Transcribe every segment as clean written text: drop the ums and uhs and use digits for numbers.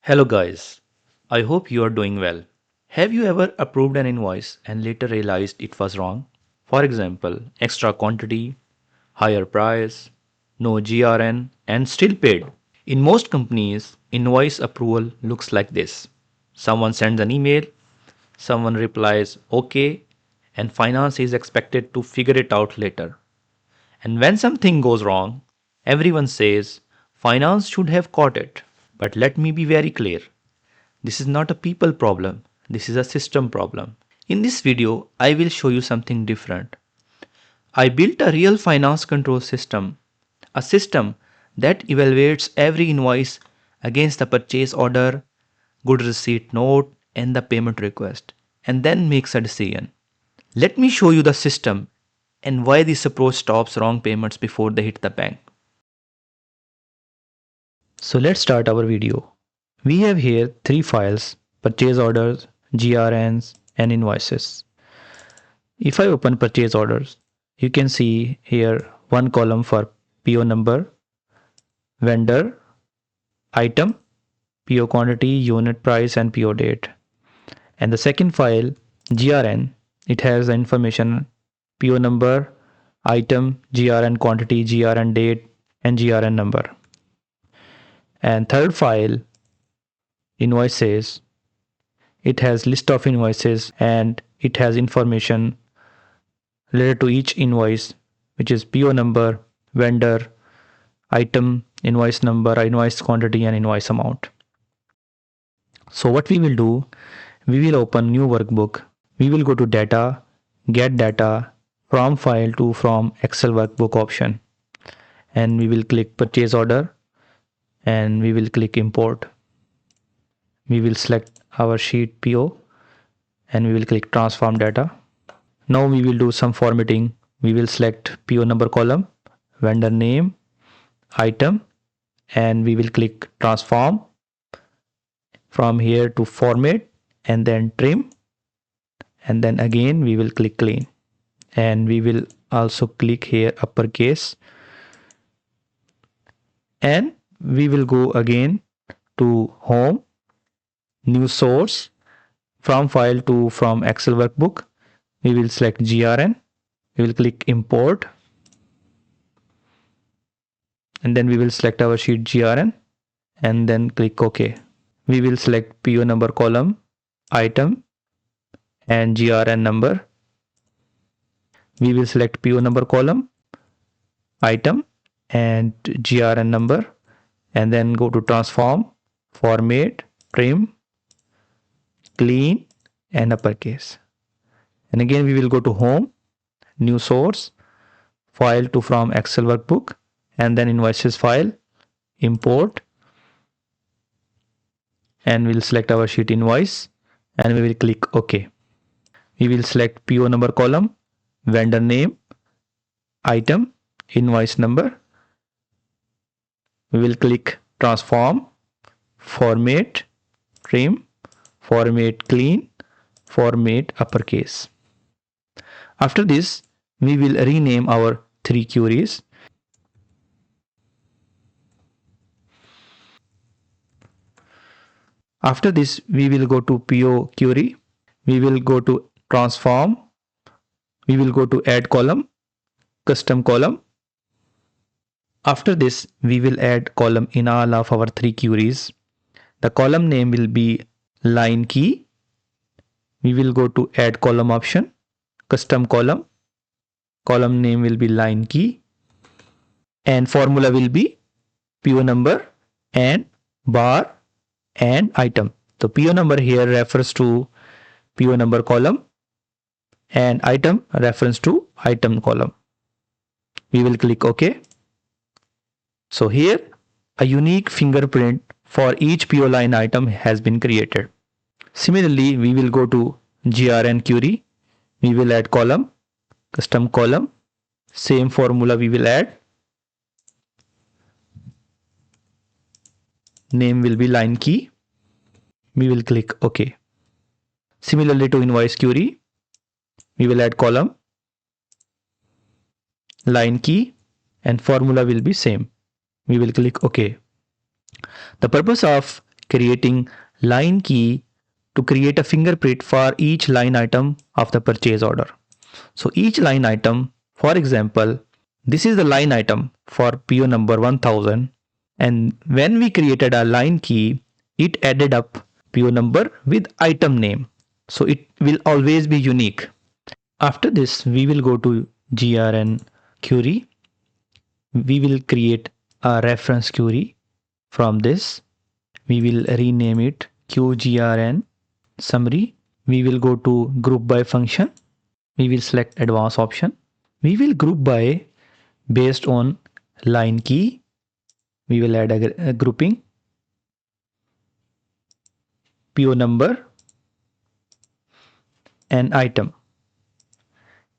Hello guys, I hope you are doing well. Have you ever approved an invoice and later realized it was wrong? For example, extra quantity, higher price, no GRN, and still paid. In most companies, invoice approval looks like this. Someone sends an email, someone replies OK, and finance is expected to figure it out later. And when something goes wrong, everyone says finance should have caught it. But let me be very clear. This is not a people problem, this is a system problem. In this video, I will show you something different. I built a real finance control system, a system that evaluates every invoice against the purchase order, good receipt note, and the payment request, and then makes a decision. Let me show you the system and why this approach stops wrong payments before they hit the bank. So let's start our video. We have here three files: purchase orders, GRNs, and invoices. If I open purchase orders, you can see here one column for PO number, vendor, item, PO quantity, unit price, and PO date. And the second file, GRN, it has the information PO number, item, GRN quantity, GRN date, and GRN number. And third file, invoices, it has list of invoices and it has information related to each invoice, which is PO number, vendor, item, invoice number, invoice quantity, and invoice amount. So what we will do, we will open new workbook. We will go to data, get data, from file to from Excel workbook option. And we will click purchase order and we will click import. We will select our sheet PO and we will click transform data. Now we will do some formatting. We will select PO number column, vendor name, item, and we will click transform. From here to format and then trim, and then again we will click clean, and we will also click here uppercase, and we will go again to home, new source, from file to from Excel workbook. We will select GRN, we will click import, and then we will select our sheet GRN and then click OK. We will select PO number column, item, and GRN number. We will select PO number column, item, and GRN number, and then go to transform, format, trim, clean, and uppercase. And again we will go to home, new source, file to from Excel workbook, and then invoices file, import, and we'll select our sheet invoice and we will click OK. We will select PO number column, vendor name, item, invoice number. We will click transform, format, trim, format clean, format uppercase. After this, we will rename our three queries. After this, we will go to PO query. We will go to transform. We will go to add column, custom column. After this, we will add column in all of our three queries. The column name will be line key. We will go to add column option, custom column. Column name will be line key. And formula will be PO number and bar and item. So PO number here refers to PO number column and item reference to item column. We will click OK. So here a unique fingerprint for each PO line item has been created. Similarly, we will go to GRN query. We will add column, custom column. Same formula we will add. Name will be line key. We will click OK. Similarly to invoice query, we will add column, line key, and formula will be same. We will click OK. The purpose of creating line key to create a fingerprint for each line item of the purchase order. So each line item, for example, this is the line item for PO number 1000, and when we created a line key, it added up PO number with item name. So it will always be unique. After this, we will go to GRN query. We will create a reference query from this. We will rename it QGRN summary. We will go to group by function. We will select advanced option. We will group by based on line key. We will add a grouping, PO number and item.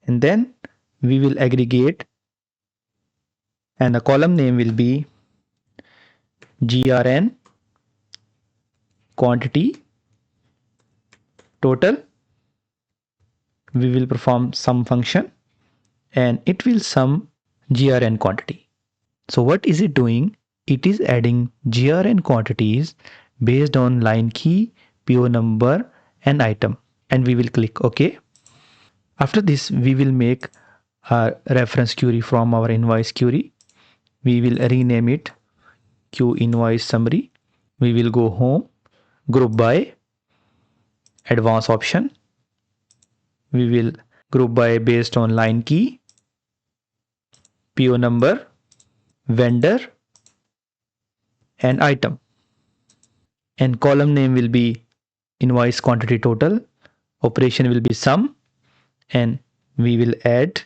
And then we will aggregate, and the column name will be GRN quantity total. We will perform sum function and it will sum GRN quantity. So what is it doing? It is adding GRN quantities based on line key, PO number and item, and we will click OK. After this, we will make a reference query from our invoice query. We will rename it Q invoice summary. We will go home, group by, advanced option. We will group by based on line key, PO number, vendor and item. And column name will be invoice quantity total. Operation will be sum, and we will add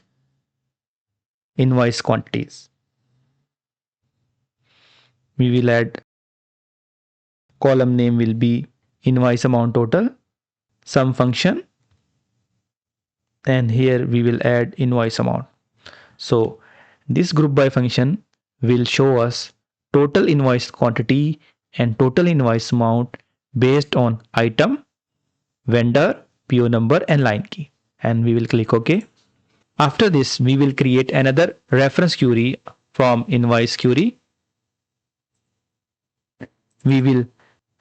invoice quantities. We will add, column name will be invoice amount total, sum function, and here we will add invoice amount. So this group by function will show us total invoice quantity and total invoice amount based on item, vendor, PO number and line key, and we will click OK. After this, we will create another reference query from invoice query. We will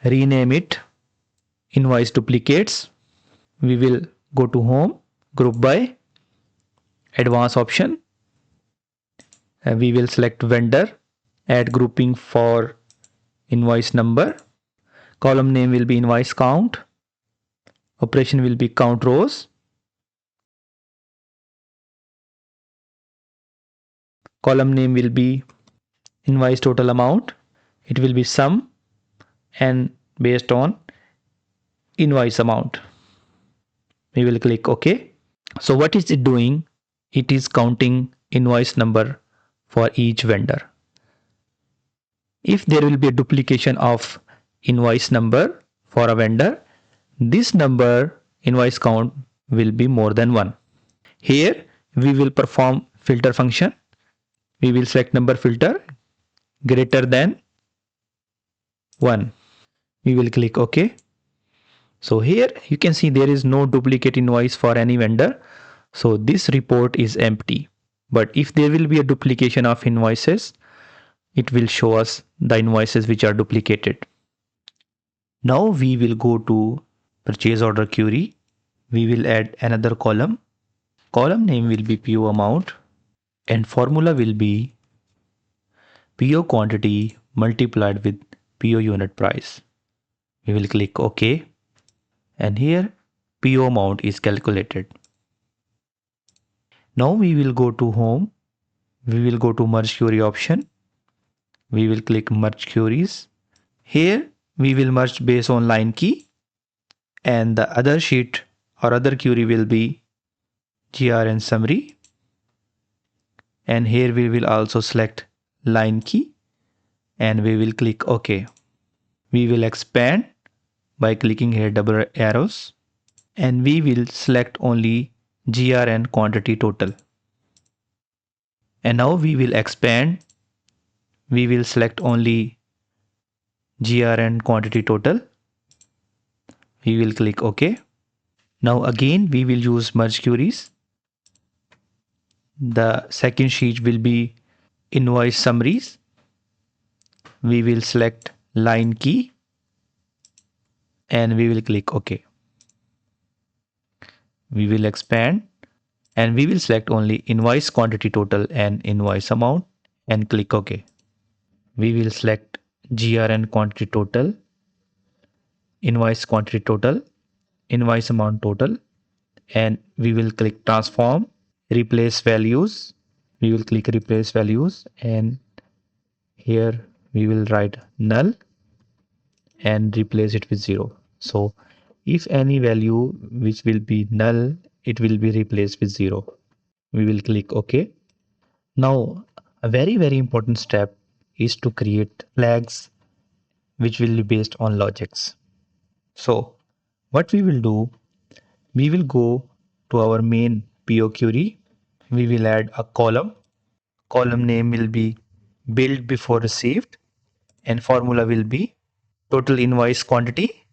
rename it invoice duplicates. We will go to home, group by, advanced option. We will select vendor, add grouping for invoice number. Column name will be invoice count. Operation will be count rows. Column name will be invoice total amount. It will be sum and based on invoice amount. We will click OK. So what is it doing? It is counting invoice number for each vendor. If there will be a duplication of invoice number for a vendor, this number invoice count will be more than 1. Here we will perform filter function. We will select number filter greater than 1. We will click OK. So here you can see there is no duplicate invoice for any vendor. So this report is empty. But if there will be a duplication of invoices, it will show us the invoices which are duplicated. Now we will go to purchase order query. We will add another column. Column name will be PO amount and formula will be PO quantity multiplied with PO unit price. We will click OK, and here PO amount is calculated. Now we will go to home. We will go to merge query option. We will click merge queries. Here we will merge based on line key, and the other sheet or other query will be GRN summary. And here we will also select line key and we will click OK. We will expand by clicking here double arrows, and we will select only GRN quantity total. And now we will expand. We will select only GRN quantity total. We will click OK. Now again we will use merge queries. The second sheet will be invoice summaries. We will select line key and we will click OK. We will expand and we will select only invoice quantity total and invoice amount and click OK. We will select GRN quantity total, invoice quantity total, invoice amount total, and we will click transform, replace values. We will click replace values, and here we will write null and replace it with 0. So if any value which will be null, it will be replaced with 0. We will click OK. Now a very important step is to create flags which will be based on logics. So what we will do, we will go to our main PO query. We will add a column. Column name will be billed before received, and formula will be total invoice quantity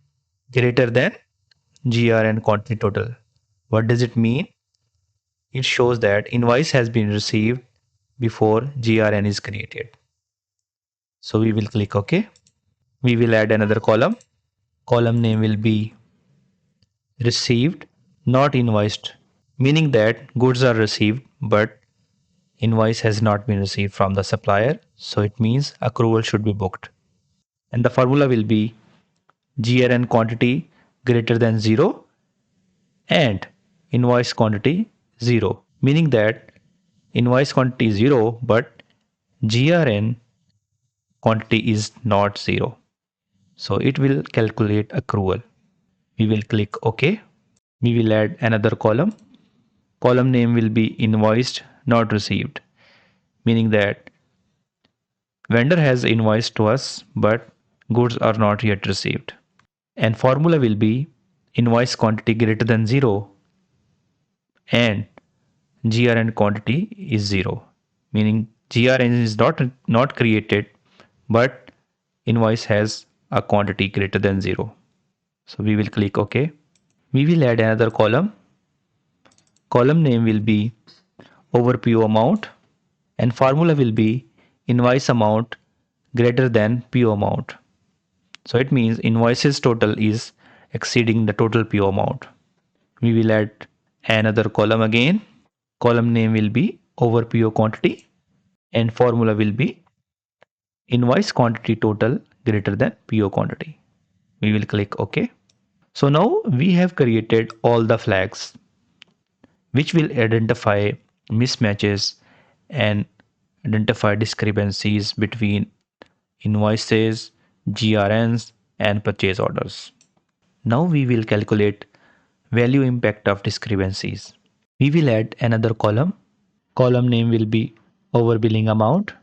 greater than GRN quantity total. What does it mean? It shows that invoice has been received before GRN is created. So we will click OK. We will add another column. Column name will be received, not invoiced, meaning that goods are received but invoice has not been received from the supplier. So it means accrual should be booked. And the formula will be GRN quantity greater than 0 and invoice quantity 0, meaning that invoice quantity is 0 but GRN quantity is not 0. So it will calculate accrual. We will click OK. We will add another column. Column name will be invoiced, not received, meaning that vendor has invoiced to us but goods are not yet received. And formula will be invoice quantity greater than 0 and GRN quantity is 0, meaning GRN is not created but invoice has a quantity greater than 0. So we will click OK. We will add another column. Column name will be over PO amount and formula will be invoice amount greater than PO amount. So it means invoices total is exceeding the total PO amount. We will add another column again. Column name will be over PO quantity and formula will be invoice quantity total greater than PO quantity. We will click OK. So now we have created all the flags which will identify mismatches and identify discrepancies between invoices, GRNs, and purchase orders. Now we will calculate value impact of discrepancies. We will add another column. Column name will be overbilling amount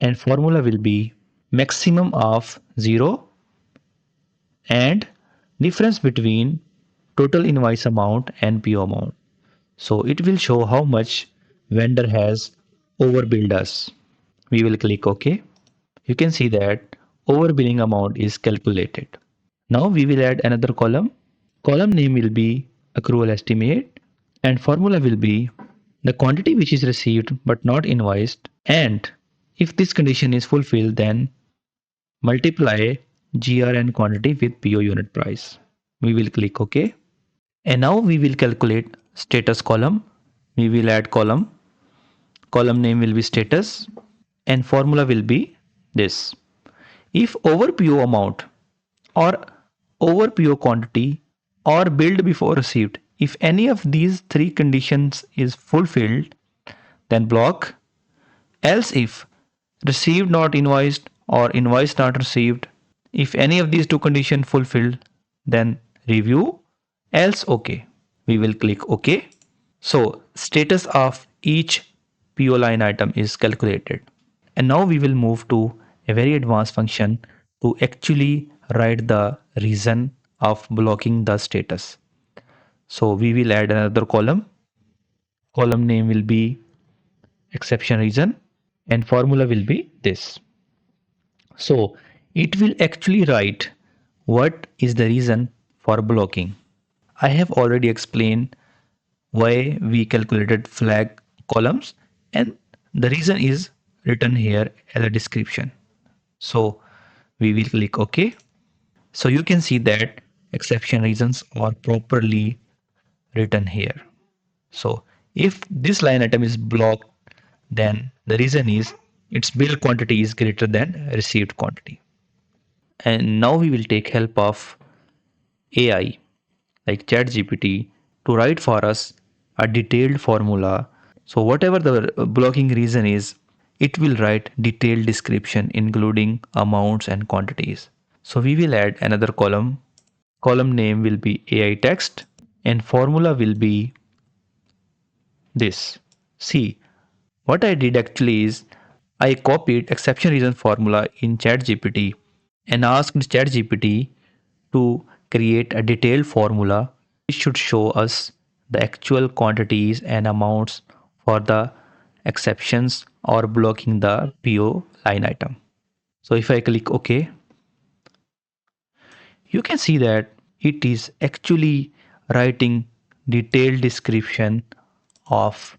and formula will be maximum of 0 and difference between total invoice amount and PO amount. So it will show how much vendor has overbilled us. We will click OK. You can see that overbilling amount is calculated. Now we will add another column. Column name will be accrual estimate and formula will be the quantity which is received but not invoiced, and if this condition is fulfilled then multiply GRN quantity with PO unit price. We will click OK. And now we will calculate status column. We will add column. Column name will be status and formula will be this. If over PO amount or over PO quantity or billed before received, if any of these three conditions is fulfilled, then block. Else if received not invoiced or invoice not received, if any of these two conditions fulfilled, then review, else OK. We will click OK. So status of each PO line item is calculated. And now we will move to a very advanced function to actually write the reason of blocking the status. So we will add another column. Column name will be exception reason and formula will be this. So it will actually write what is the reason for blocking. I have already explained why we calculated flag columns and the reason is written here as a description. So we will click OK. So you can see that exception reasons are properly written here. So if this line item is blocked, then the reason is its bill quantity is greater than received quantity. And now we will take help of AI like ChatGPT to write for us a detailed formula. So whatever the blocking reason is, it will write detailed description including amounts and quantities. So we will add another column. Column name will be AI text and formula will be this. See, what I did actually is I copied exception reason formula in ChatGPT and asked ChatGPT to create a detailed formula which should show us the actual quantities and amounts for the exceptions or blocking the PO line item. So if I click OK, you can see that it is actually writing detailed description of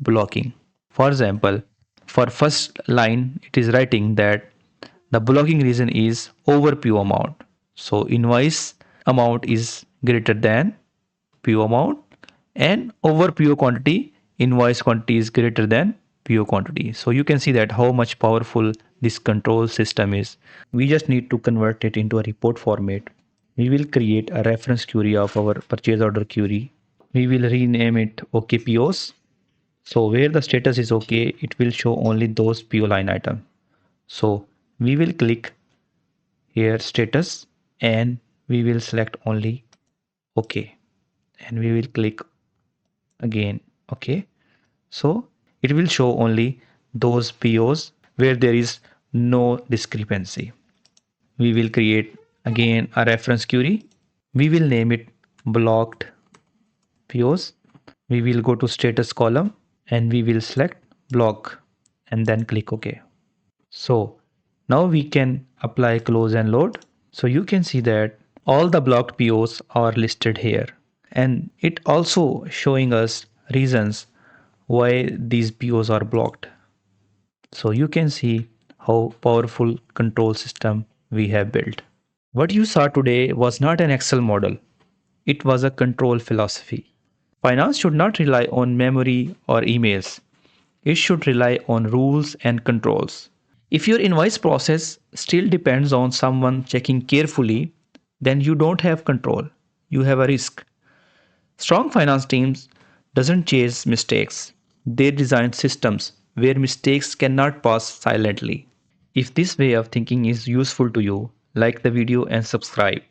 blocking. For example, for first line, it is writing that the blocking reason is over PO amount. So invoice amount is greater than PO amount and over PO quantity, invoice quantity is greater than PO quantity. So you can see that how much powerful this control system is. We just need to convert it into a report format. We will create a reference query of our purchase order query. We will rename it OKPOs. So where the status is okay, it will show only those PO line item. So we will click here status and we will select only OK and we will click again OK. So it will show only those POs where there is no discrepancy. We will create again a reference query. We will name it blocked POs. We will go to status column and we will select block and then click OK. So now we can apply close and load. So you can see that all the blocked POs are listed here and it also showing us reasons why these POs are blocked. So you can see how powerful control system we have built. What you saw today was not an Excel model. It was a control philosophy. Finance should not rely on memory or emails. It should rely on rules and controls. If your invoice process still depends on someone checking carefully, then you don't have control. You have a risk. Strong finance teams doesn't chase mistakes. They design systems where mistakes cannot pass silently. If this way of thinking is useful to you, like the video and subscribe.